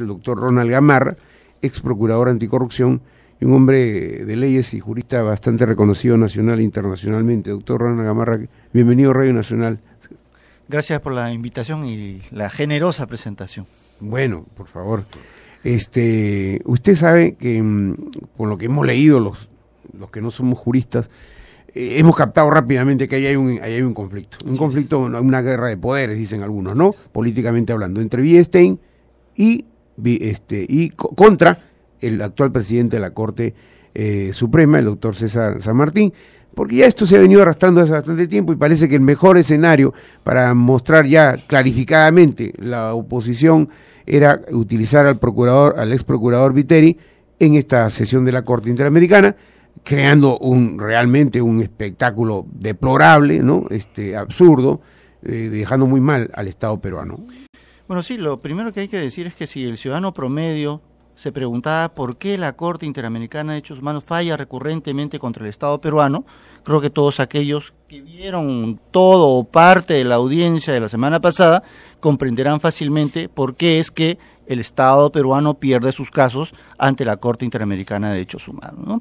el doctor Ronald Gamarra, ex procurador anticorrupción y un hombre de leyes y jurista bastante reconocido nacional e internacionalmente. Doctor Ronald Gamarra, bienvenido a Radio Nacional. Gracias por la invitación y la generosa presentación. Bueno, por favor. Usted sabe que por lo que hemos leído los que no somos juristas, hemos captado rápidamente que ahí hay un conflicto. Un conflicto, una guerra de poderes, dicen algunos, ¿no? Políticamente hablando, entre Villestein y contra el actual presidente de la Corte Suprema, el doctor César San Martín, porque ya esto se ha venido arrastrando hace bastante tiempo y parece que el mejor escenario para mostrar ya clarificadamente la oposición era utilizar al ex procurador Viteri en esta sesión de la Corte Interamericana, creando realmente un espectáculo deplorable, ¿no? Absurdo, dejando muy mal al Estado peruano. Bueno, sí, lo primero que hay que decir es que si el ciudadano promedio se preguntaba por qué la Corte Interamericana de Derechos Humanos falla recurrentemente contra el Estado peruano, creo que todos aquellos que vieron todo o parte de la audiencia de la semana pasada comprenderán fácilmente por qué es que el Estado peruano pierde sus casos ante la Corte Interamericana de Derechos Humanos, ¿no?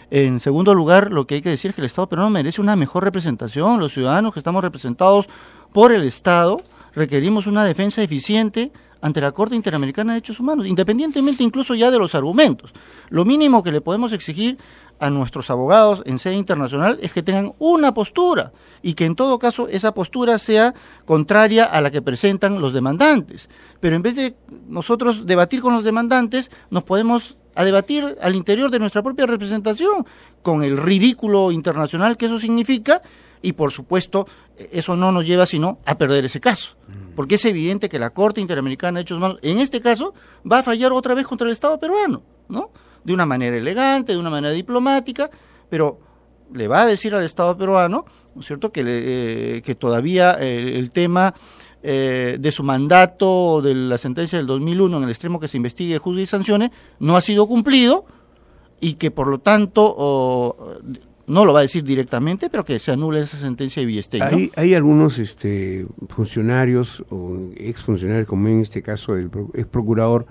En segundo lugar, lo que hay que decir es que el Estado peruano merece una mejor representación. Los ciudadanos que estamos representados por el Estado requerimos una defensa eficiente ante la Corte Interamericana de Derechos Humanos, independientemente incluso ya de los argumentos. Lo mínimo que le podemos exigir a nuestros abogados en sede internacional es que tengan una postura y que en todo caso esa postura sea contraria a la que presentan los demandantes. Pero en vez de nosotros debatir con los demandantes, nos podemos a debatir al interior de nuestra propia representación, con el ridículo internacional que eso significa, y por supuesto eso no nos lleva sino a perder ese caso, porque es evidente que la Corte Interamericana de Derechos Humanos en este caso va a fallar otra vez contra el Estado peruano, ¿no? De una manera elegante, de una manera diplomática, pero le va a decir al Estado peruano, ¿no es cierto?, que todavía el tema de su mandato, de la sentencia del 2001 en el extremo que se investigue, juzgue y sancione, no ha sido cumplido y que por lo tanto no lo va a decir directamente, pero que se anule esa sentencia de Villestein, ¿no? Hay algunos funcionarios o exfuncionarios, como en este caso el ex procurador,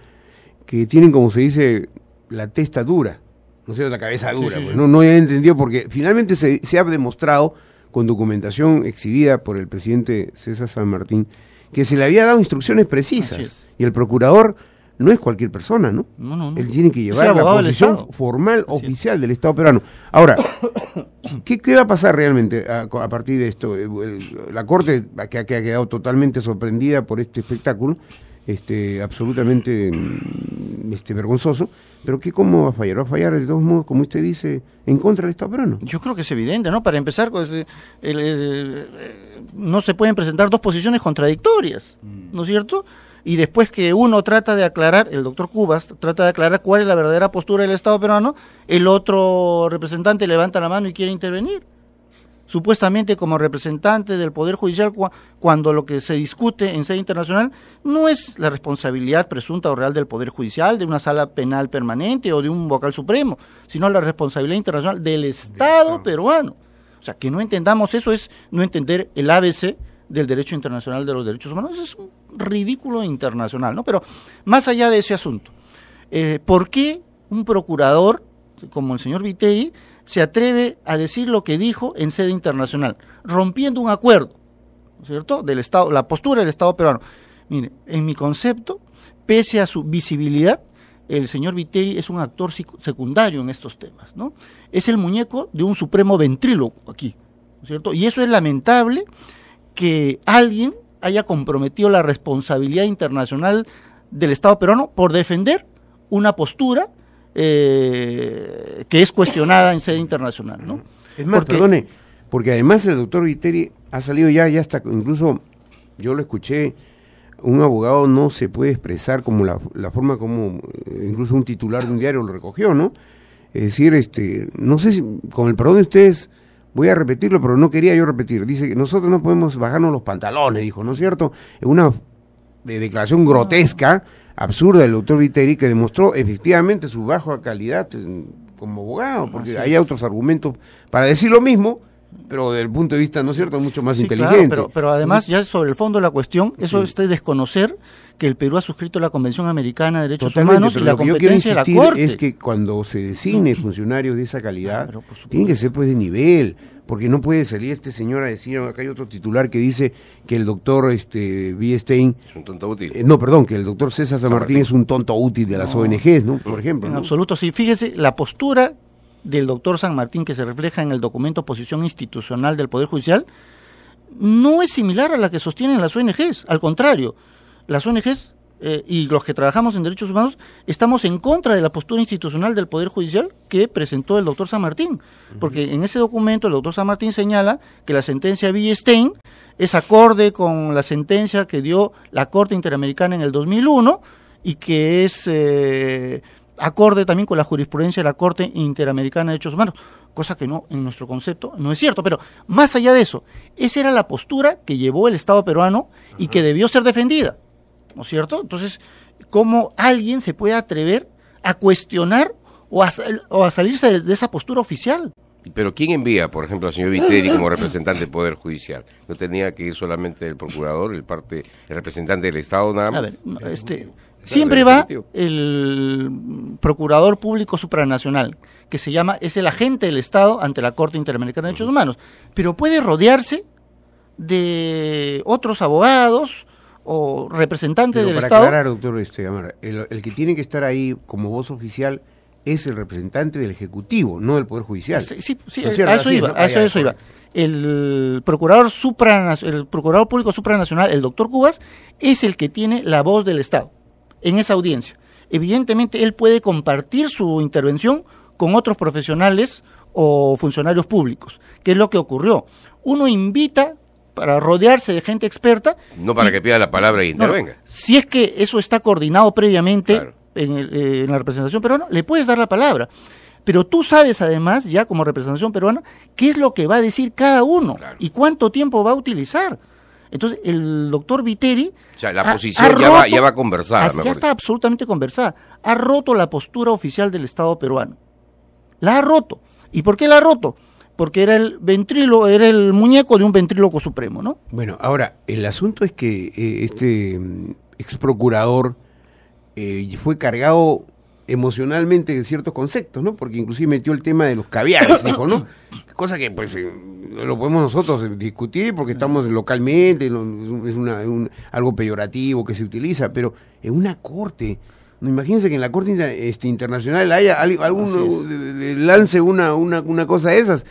que tienen, como se dice, la testa dura, no sé, la cabeza dura. Sí. No he entendido, porque finalmente se ha demostrado con documentación exhibida por el presidente César San Martín que se le había dado instrucciones precisas, y el procurador no es cualquier persona, ¿no? No. Él tiene que llevar la posición formal, oficial del Estado peruano. Ahora, ¿qué va a pasar realmente a partir de esto? La Corte, que ha quedado totalmente sorprendida por este espectáculo, absolutamente vergonzoso, pero ¿cómo va a fallar? ¿Va a fallar de todos modos, como usted dice, en contra del Estado peruano? Yo creo que es evidente, ¿no? Para empezar, no se pueden presentar dos posiciones contradictorias, ¿no es cierto? Y después que uno trata de aclarar, el doctor Cubas trata de aclarar cuál es la verdadera postura del Estado peruano, el otro representante levanta la mano y quiere intervenir. Supuestamente como representante del Poder Judicial, cuando lo que se discute en sede internacional no es la responsabilidad presunta o real del Poder Judicial, de una sala penal permanente o de un vocal supremo, sino la responsabilidad internacional del Estado peruano. O sea, que no entendamos eso es no entender el ABC del derecho internacional de los derechos humanos. Eso es un ridículo internacional, ¿no? Pero más allá de ese asunto, ¿por qué un procurador como el señor Viteri se atreve a decir lo que dijo en sede internacional, rompiendo un acuerdo, ¿cierto?, del Estado, la postura del Estado peruano? Mire, en mi concepto, pese a su visibilidad, el señor Viteri es un actor secundario en estos temas, ¿no? Es el muñeco de un supremo ventríloco aquí, ¿cierto? Y eso es lamentable, que alguien haya comprometido la responsabilidad internacional del Estado peruano por defender una postura que es cuestionada en sede internacional, ¿no? Es más, perdone, porque además el doctor Viteri ha salido ya hasta, incluso yo lo escuché, un abogado no se puede expresar como la forma como incluso un titular de un diario lo recogió, ¿no? Es decir, no sé si, con el perdón de ustedes, voy a repetirlo, pero no quería yo repetir. Dice que nosotros no podemos bajarnos los pantalones, dijo, ¿no es cierto? Una declaración grotesca, absurda del doctor Viteri, que demostró efectivamente su baja calidad como abogado, porque hay otros argumentos para decir lo mismo, pero desde el punto de vista, ¿no es cierto?, mucho más Sí, inteligente. claro, pero además, ya sobre el fondo de la cuestión, eso es de desconocer que el Perú ha suscrito la Convención Americana de Derechos Totalmente, Humanos y pero la lo que yo quiero competencia de la insistir Corte. es que cuando se designe funcionarios de esa calidad, pero por supuesto. tienen que ser pues de nivel, porque no puede salir este señor a decir, acá hay otro titular que dice que el doctor Biestein, Es un tonto útil. no, perdón, que el doctor César San Martín es un tonto útil de las ONGs, ¿no? Por ejemplo. En ¿no? absoluto, sí. Fíjese, la postura del doctor San Martín, que se refleja en el documento Posición Institucional del Poder Judicial, no es similar a la que sostienen las ONGs. Al contrario, las ONGs y los que trabajamos en derechos humanos estamos en contra de la postura institucional del Poder Judicial que presentó el doctor San Martín. Porque en ese documento el doctor San Martín señala que la sentencia Biestein es acorde con la sentencia que dio la Corte Interamericana en el 2001 y que es acorde también con la jurisprudencia de la Corte Interamericana de Derechos Humanos, cosa que no, en nuestro concepto, no es cierto. Pero más allá de eso, esa era la postura que llevó el Estado peruano y que debió ser defendida, ¿no es cierto? Entonces, ¿cómo alguien se puede atrever a cuestionar o a salirse de esa postura oficial? Pero ¿quién envía, por ejemplo, al señor Viteri como representante del Poder Judicial? ¿No tenía que ir solamente el procurador, el representante del Estado nada más? A ver, siempre va el procurador público supranacional, que es el agente del Estado ante la Corte Interamericana de Derechos Humanos, pero puede rodearse de otros abogados o representantes Pero del para Estado. aclarar, doctor Gamara, el que tiene que estar ahí como voz oficial es el representante del Ejecutivo, no del Poder Judicial. Sí, ¿No es cierto? a eso Así, iba, ¿no? a eso iba. El procurador público supranacional, el doctor Cubas, es el que tiene la voz del Estado en esa audiencia. Evidentemente, él puede compartir su intervención con otros profesionales o funcionarios públicos, que es lo que ocurrió. Uno invita para rodearse de gente experta. No para que pida la palabra y intervenga. No, si es que eso está coordinado previamente, Claro, en la representación peruana, le puedes dar la palabra. Pero tú sabes además, ya como representación peruana, qué es lo que va a decir cada uno y cuánto tiempo va a utilizar. Entonces, el doctor Viteri... O sea, la posición ya va conversada. Ya está absolutamente conversada. Ha roto la postura oficial del Estado peruano. La ha roto. ¿Y por qué la ha roto? Porque era el muñeco de un ventríloco supremo, ¿no? Bueno, ahora, el asunto es que este ex procurador fue cargado emocionalmente de ciertos conceptos, ¿no? Porque inclusive metió el tema de los caviares, dijo, ¿no? Cosa que pues lo podemos nosotros discutir porque estamos localmente, es algo peyorativo que se utiliza, pero en una corte, imagínense que en la corte internacional haya alguno lance una cosa de esas,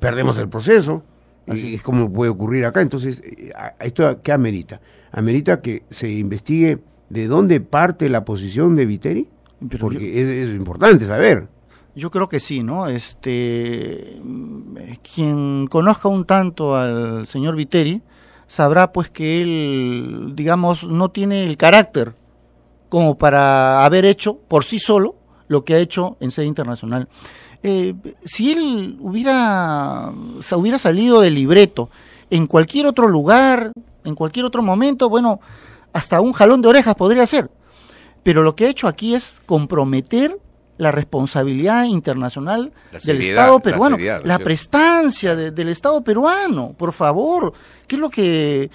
perdemos el proceso. Así es como puede ocurrir acá. Entonces, ¿esto qué amerita? Amerita que se investigue de dónde parte la posición de Viteri, porque es importante saber. Yo creo que sí, ¿no? Quien conozca un tanto al señor Viteri sabrá pues que él, digamos, no tiene el carácter como para haber hecho por sí solo lo que ha hecho en sede internacional. Si él hubiera salido del libreto en cualquier otro lugar, en cualquier otro momento, bueno, hasta un jalón de orejas podría ser. Pero lo que ha hecho aquí es comprometer la responsabilidad internacional del Estado peruano, la prestancia del Estado peruano, por favor. ¿Qué es lo que...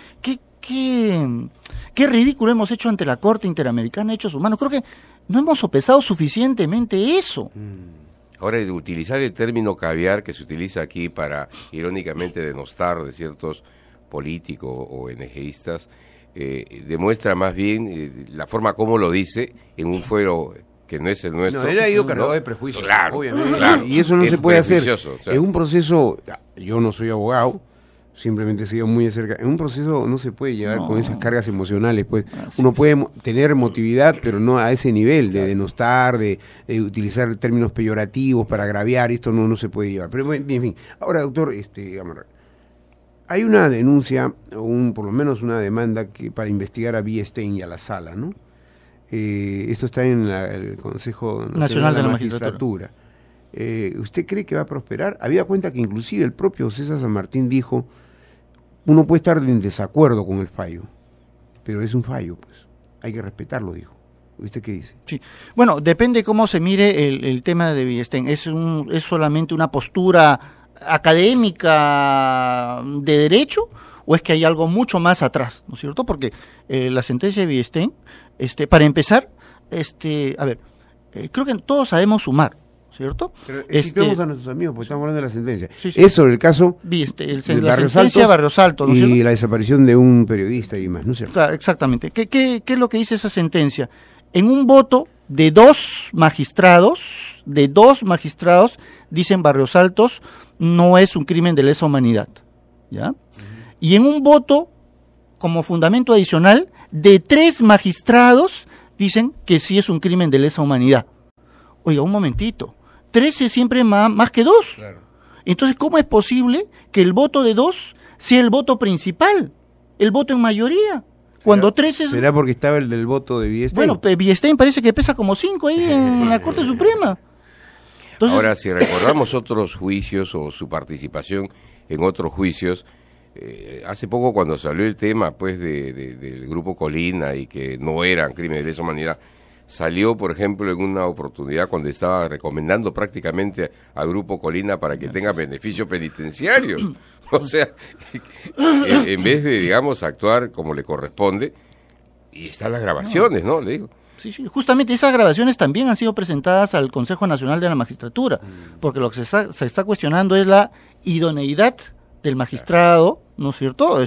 Qué ridículo hemos hecho ante la Corte Interamericana de Derechos Humanos? Creo que no hemos sopesado suficientemente eso. Ahora, de utilizar el término caviar que se utiliza aquí para, irónicamente, denostar de ciertos políticos o ONGistas, demuestra más bien la forma como lo dice en un fuero que no es el nuestro. No, él ha ido cargado de prejuicios, claro, obviamente, claro. Y eso no se puede hacer. O sea, en un proceso, yo no soy abogado, simplemente he sido muy de cerca. En un proceso no se puede llevar con esas cargas emocionales, pues. Uno puede tener emotividad, pero no a ese nivel de denostar, de utilizar términos peyorativos para agraviar. Esto no se puede llevar. Pero en fin, ahora, doctor Gamara, hay una denuncia, por lo menos una demanda para investigar a Biestein y a la Sala, ¿no? Esto está en el Consejo Nacional de la Magistratura. ¿Usted cree que va a prosperar? Habida cuenta que inclusive el propio César San Martín dijo, uno puede estar en desacuerdo con el fallo, pero es un fallo, pues, hay que respetarlo, dijo. ¿Usted qué dice? Sí. Bueno, depende cómo se mire el tema de Biestein. Es solamente una postura académica de derecho o es que hay algo mucho más atrás, ¿no es cierto? Porque la sentencia de Villestein, para empezar, creo que todos sabemos sumar, ¿cierto? Pero citemos a nuestros amigos, porque estamos hablando de la sentencia. Sí. Es sobre el caso de la sentencia de Barrios Altos, ¿no es cierto? Y la desaparición de un periodista y más, ¿no es cierto? Claro, exactamente. ¿Qué es lo que dice esa sentencia? En un voto de dos magistrados, dicen Barrios Altos, no es un crimen de lesa humanidad, ¿ya? Y en un voto, como fundamento adicional, de 3 magistrados, dicen que sí es un crimen de lesa humanidad. Oiga, un momentito, 13 siempre más que 2. Claro. Entonces, ¿cómo es posible que el voto de 2 sea el voto principal, el voto en mayoría? Cuando 13 es... ¿Será porque estaba el del voto de Villestein? Bueno, Villestein parece que pesa como 5 ahí en la Corte Suprema. Entonces... Ahora, si recordamos otros juicios o su participación en otros juicios, hace poco cuando salió el tema pues del Grupo Colina y que no eran crímenes de lesa humanidad, salió, por ejemplo, en una oportunidad cuando estaba recomendando prácticamente al Grupo Colina para que tenga beneficios penitenciarios. O sea, en vez de, digamos, actuar como le corresponde, y están las grabaciones, ¿no? Le digo. Sí, justamente esas grabaciones también han sido presentadas al Consejo Nacional de la Magistratura, porque lo que se está cuestionando es la idoneidad del magistrado, ¿no es cierto?,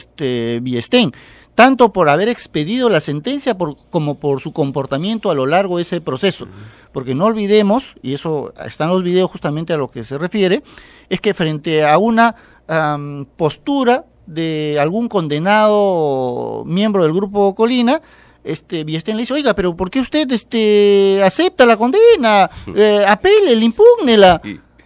Villestein, tanto por haber expedido la sentencia como por su comportamiento a lo largo de ese proceso. Porque no olvidemos, y eso está en los videos justamente a lo que se refiere, es que frente a una postura de algún condenado miembro del Grupo Colina, Villestein le dice, oiga, pero ¿por qué usted acepta la condena? Apele, impúgnela.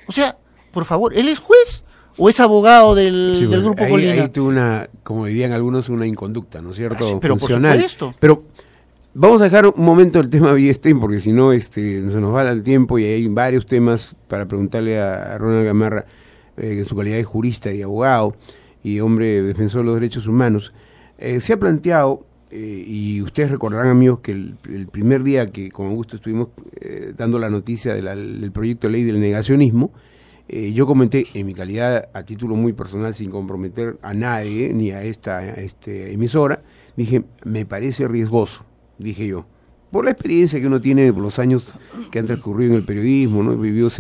O sea, por favor, ¿él es juez o es abogado del Grupo Colina? Ahí tuvo una, como dirían algunos, una inconducta, ¿no es cierto? Sí, pero funcional. por supuesto. Pero vamos a dejar un momento el tema Villestein, porque si no se nos va el tiempo y hay varios temas para preguntarle a Ronald Gamarra, en su calidad de jurista y abogado y hombre defensor de los derechos humanos. Se ha planteado, y ustedes recordarán, amigos, que el primer día que con Augusto estuvimos dando la noticia del proyecto de ley del negacionismo, yo comenté en mi calidad a título muy personal, sin comprometer a nadie ni a esta emisora, dije, me parece riesgoso, dije yo, por la experiencia que uno tiene, por los años que han transcurrido en el periodismo, ¿no? He vivido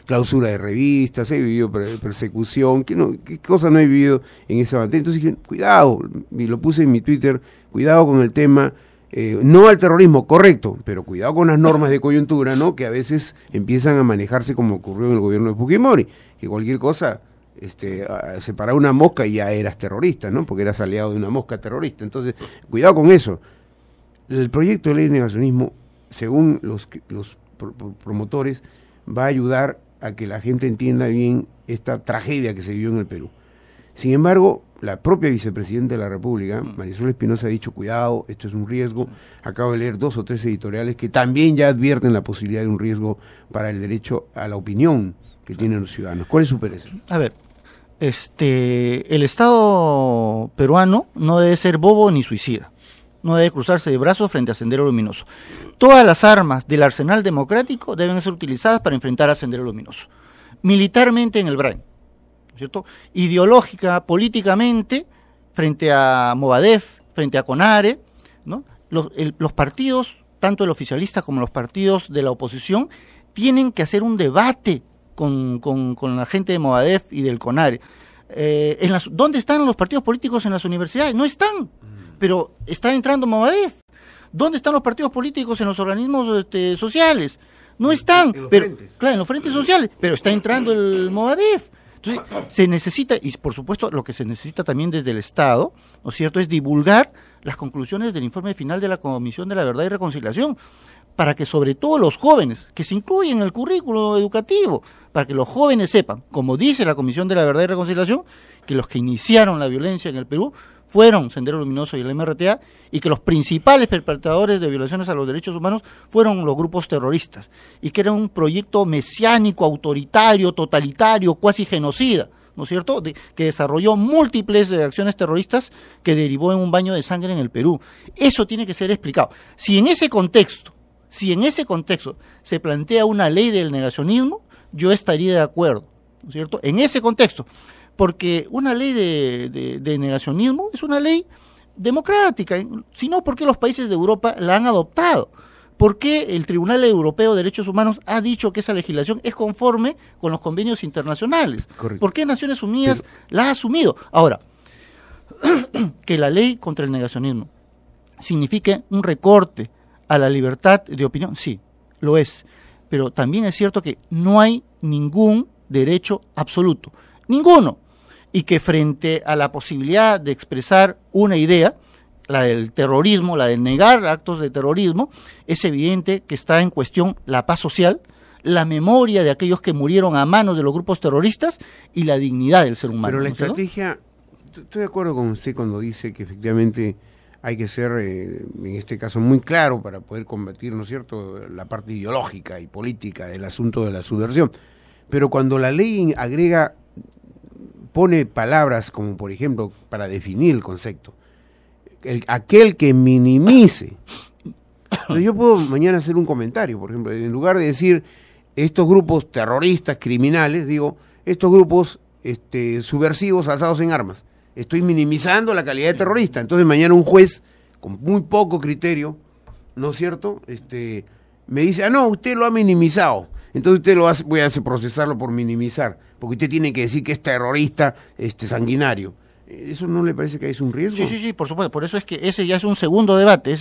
clausura de revistas, he vivido persecución, ¿qué cosa no he vivido en esa materia? Entonces dije, cuidado, y lo puse en mi Twitter, cuidado con el tema, no al terrorismo, correcto, pero cuidado con las normas de coyuntura, ¿no? Que a veces empiezan a manejarse como ocurrió en el gobierno de Fujimori, que cualquier cosa, se paraba una mosca y ya eras terrorista, ¿no? Porque eras aliado de una mosca terrorista. Entonces, cuidado con eso. El proyecto de ley de negacionismo, según los promotores, va a ayudar a que la gente entienda bien esta tragedia que se vivió en el Perú. Sin embargo, la propia vicepresidenta de la República, Marisol Espinosa, ha dicho, cuidado, esto es un riesgo. Acabo de leer 2 o 3 editoriales que también ya advierten la posibilidad de un riesgo para el derecho a la opinión que tienen los ciudadanos. ¿Cuál es su parecer? A ver, el Estado peruano no debe ser bobo ni suicida. No debe cruzarse de brazos frente a Sendero Luminoso. Todas las armas del arsenal democrático deben ser utilizadas para enfrentar a Sendero Luminoso. Militarmente en el Brain, ¿cierto? Ideológica, políticamente, frente a Movadef, frente a CONARE, ¿no? Los partidos, tanto el oficialista como los partidos de la oposición, tienen que hacer un debate con la gente de Movadef y del CONARE. ¿Dónde están los partidos políticos en las universidades? No están. Pero está entrando Movadef. ¿Dónde están los partidos políticos en los organismos sociales? No están. En los pero, frentes. claro, en los frentes sociales, pero está entrando el Movadef. Entonces, se necesita, y por supuesto lo que se necesita también desde el Estado, ¿no es cierto?, es divulgar las conclusiones del informe final de la Comisión de la Verdad y Reconciliación, para que sobre todo los jóvenes, que se incluyen en el currículo educativo, para que los jóvenes sepan, como dice la Comisión de la Verdad y Reconciliación, que los que iniciaron la violencia en el Perú fueron Sendero Luminoso y el MRTA, y que los principales perpetradores de violaciones a los derechos humanos fueron los grupos terroristas, y que era un proyecto mesiánico, autoritario, totalitario, cuasi genocida, ¿no es cierto?, que desarrolló múltiples acciones terroristas que derivó en un baño de sangre en el Perú. Eso tiene que ser explicado. Si en ese contexto se plantea una ley del negacionismo, yo estaría de acuerdo. ¿no es cierto? En ese contexto, porque una ley de negacionismo es una ley democrática, sino porque los países de Europa la han adoptado. ¿Por qué el Tribunal Europeo de Derechos Humanos ha dicho que esa legislación es conforme con los convenios internacionales? Correcto. ¿Por qué Naciones Unidas la ha asumido? Ahora, que la ley contra el negacionismo signifique un recorte a la libertad de opinión, sí, lo es. Pero también es cierto que no hay ningún derecho absoluto, ninguno. Y que frente a la posibilidad de expresar una idea, la del terrorismo, la de negar actos de terrorismo, es evidente que está en cuestión la paz social, la memoria de aquellos que murieron a manos de los grupos terroristas y la dignidad del ser humano. Pero la ¿no es cierto? estrategia, estoy de acuerdo con usted cuando dice que efectivamente hay que ser, en este caso, muy claro para poder combatir, ¿no es cierto?, la parte ideológica y política del asunto de la subversión. Pero cuando la ley agrega, pone palabras como, por ejemplo, para definir el concepto, aquel que minimice. Entonces yo puedo mañana hacer un comentario, por ejemplo, en lugar de decir estos grupos terroristas, criminales, digo, estos grupos subversivos alzados en armas. Estoy minimizando la calidad de terrorista. Entonces mañana un juez con muy poco criterio, ¿no es cierto?, me dice, no, usted lo ha minimizado. Entonces usted voy a procesarlo por minimizar, porque usted tiene que decir que es terrorista, sanguinario. ¿Eso no le parece que es un riesgo? Sí, por supuesto. Por eso es que ese ya es un segundo debate,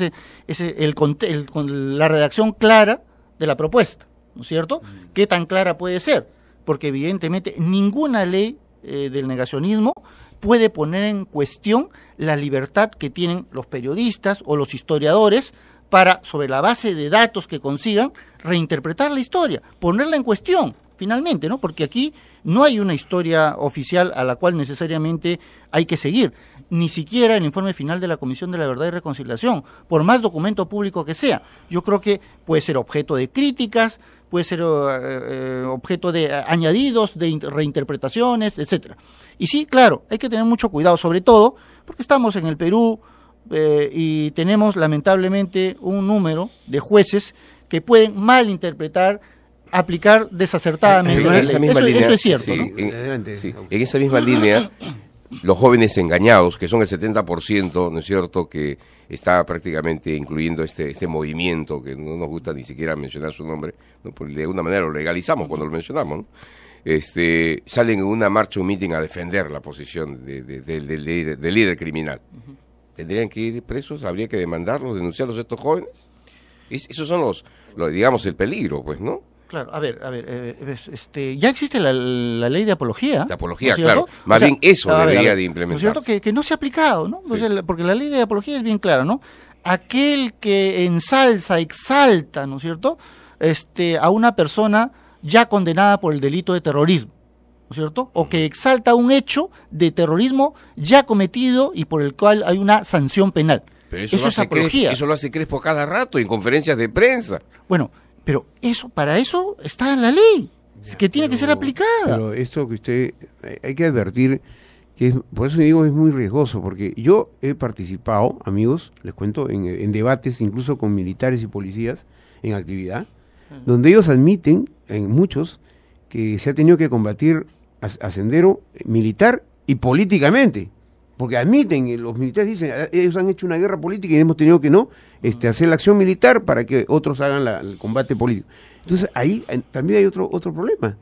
la redacción clara de la propuesta, ¿no es cierto? ¿Qué tan clara puede ser? Porque evidentemente ninguna ley del negacionismo puede poner en cuestión la libertad que tienen los periodistas o los historiadores para, sobre la base de datos que consigan, reinterpretar la historia, ponerla en cuestión, finalmente, ¿no? Porque aquí no hay una historia oficial a la cual necesariamente hay que seguir, ni siquiera el informe final de la Comisión de la Verdad y Reconciliación, por más documento público que sea. Yo creo que puede ser objeto de críticas, puede ser objeto de añadidos, de reinterpretaciones, etcétera. Y sí, claro, hay que tener mucho cuidado, sobre todo porque estamos en el Perú y tenemos lamentablemente un número de jueces que pueden malinterpretar, aplicar desacertadamente la ley. Eso es cierto, sí, ¿no? En esa misma línea, los jóvenes engañados, que son el 70%, ¿no es cierto?, que está prácticamente incluyendo este movimiento, que no nos gusta ni siquiera mencionar su nombre, ¿no? Porque de alguna manera lo legalizamos cuando lo mencionamos, ¿no? Salen en una marcha, un meeting a defender la posición del líder criminal. ¿Tendrían que ir presos? ¿Habría que demandarlos, denunciarlos a estos jóvenes? Esos son los digamos, el peligro, pues, ¿no? Claro, a ver, ya existe la ley de apología. De apología, ¿no es claro. Más bien eso debería de implementarse. ¿No es cierto? Que no se ha aplicado, ¿no? Sí. Porque la ley de apología es bien clara, ¿no? Aquel que ensalza, exalta, ¿no es cierto?, a una persona ya condenada por el delito de terrorismo, ¿no es cierto? O que exalta un hecho de terrorismo ya cometido y por el cual hay una sanción penal. Pero eso es apología. Eso lo hace Crespo cada rato en conferencias de prensa. Bueno, pero para eso está en la ley, que tiene que ser aplicada. Pero esto que usted, hay que advertir, por eso digo, es muy riesgoso, porque yo he participado, amigos, les cuento, en debates, incluso con militares y policías, en actividad, donde ellos admiten, en muchos, que se ha tenido que combatir a Sendero militar y políticamente. Porque admiten, los militares dicen, ellos han hecho una guerra política y hemos tenido que hacer la acción militar para que otros hagan el combate político. Entonces ahí también hay otro problema,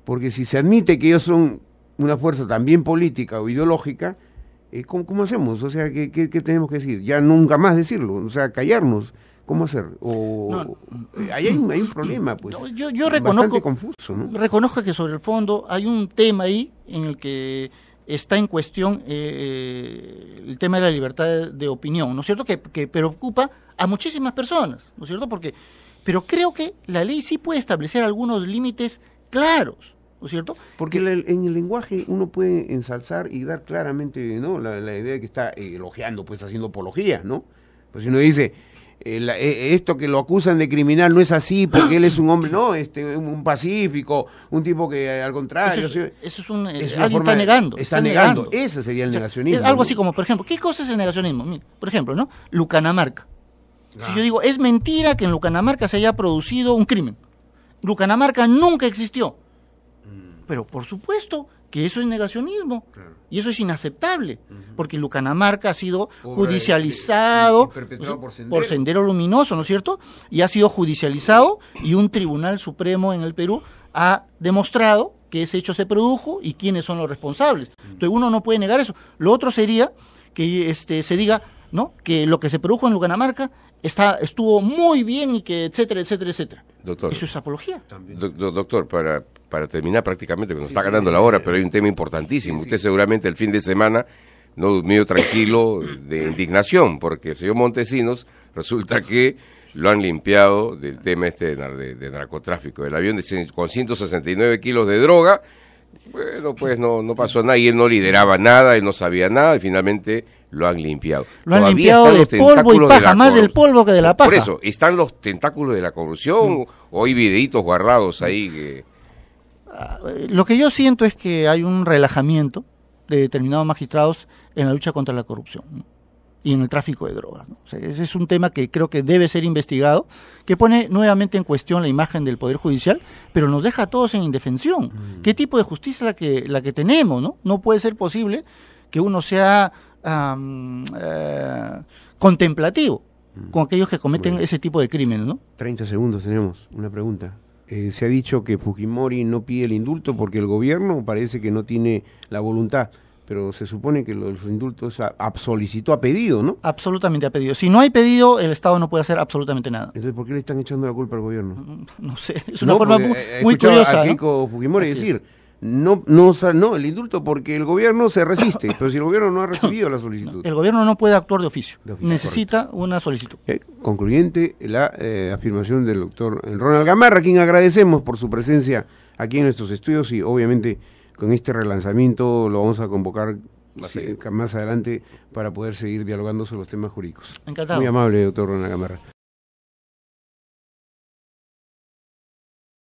porque si se admite que ellos son una fuerza también política o ideológica, ¿cómo hacemos? O sea, ¿qué tenemos que decir? Ya nunca más decirlo, o sea, callarnos. ¿Cómo hacer? Ahí hay un problema, pues. Yo reconozco, bastante confuso, ¿no? Reconozco que sobre el fondo hay un tema ahí en el que está en cuestión el tema de la libertad de opinión, ¿no es cierto?, que preocupa a muchísimas personas, ¿no es cierto?, pero creo que la ley sí puede establecer algunos límites claros, ¿no es cierto? Porque en el lenguaje uno puede ensalzar y dar claramente, ¿no?, la idea de que está elogiando, pues haciendo apología, ¿no? Pues si uno dice, esto que lo acusan de criminal no es así porque él es un hombre, no, un pacífico, un tipo que al contrario. Eso es alguien está negando. Está negando. Ese sería el negacionismo. Es algo así como, por ejemplo, ¿qué cosa es el negacionismo? Por ejemplo, ¿no? Lucanamarca. Si yo digo, es mentira que en Lucanamarca se haya producido un crimen. Lucanamarca nunca existió. Pero por supuesto que eso es negacionismo, Claro. y eso es inaceptable, porque Lucanamarca ha sido Obra judicializado y perpetrado por por Sendero Luminoso, ¿no es cierto? Y ha sido judicializado, y un tribunal supremo en el Perú ha demostrado que ese hecho se produjo y quiénes son los responsables. Entonces uno no puede negar eso. Lo otro sería que se diga, ¿no?, que lo que se produjo en Lucanamarca estuvo muy bien y que etcétera, etcétera, etcétera. Doctor. Eso es apología. Doctor, para terminar prácticamente, porque nos está ganando la hora, pero hay un tema importantísimo. Usted seguramente el fin de semana no durmió tranquilo de indignación, porque el señor Montesinos resulta que lo han limpiado del tema de narcotráfico. El avión con 169 kilos de droga, bueno, pues no pasó nada, y él no lideraba nada, él no sabía nada, y finalmente lo han limpiado. Lo han Todavía limpiado están de los polvo y tentáculos de paja, la más del polvo que de la paja. Por eso, ¿están los tentáculos de la corrupción o hay videitos guardados ahí que... Lo que yo siento es que hay un relajamiento de determinados magistrados en la lucha contra la corrupción, ¿no?, y en el tráfico de drogas, ¿no? O sea, ese es un tema que creo que debe ser investigado, que pone nuevamente en cuestión la imagen del Poder Judicial, pero nos deja a todos en indefensión. ¿Qué tipo de justicia es la que tenemos, ¿no? No puede ser posible que uno sea contemplativo con aquellos que cometen ese tipo de crímenes, ¿no? 30 segundos tenemos, una pregunta. Se ha dicho que Fujimori no pide el indulto porque el gobierno parece que no tiene la voluntad, pero se supone que los indultos solicitó a pedido, ¿no? Absolutamente a pedido. Si no hay pedido, el Estado no puede hacer absolutamente nada. Entonces, ¿por qué le están echando la culpa al gobierno? No sé, es una forma muy escuchaba curiosa, a ¿no? Keiko Fujimori Así decir, no, el indulto porque el gobierno se resiste, pero si el gobierno no ha recibido la solicitud. El gobierno no puede actuar de oficio, necesita correcto. una solicitud. Concluyente la afirmación del doctor Ronald Gamarra, a quien agradecemos por su presencia aquí en nuestros estudios, y obviamente con este relanzamiento lo vamos a convocar más adelante para poder seguir dialogando sobre los temas jurídicos. Encantado. Muy amable, doctor Ronald Gamarra.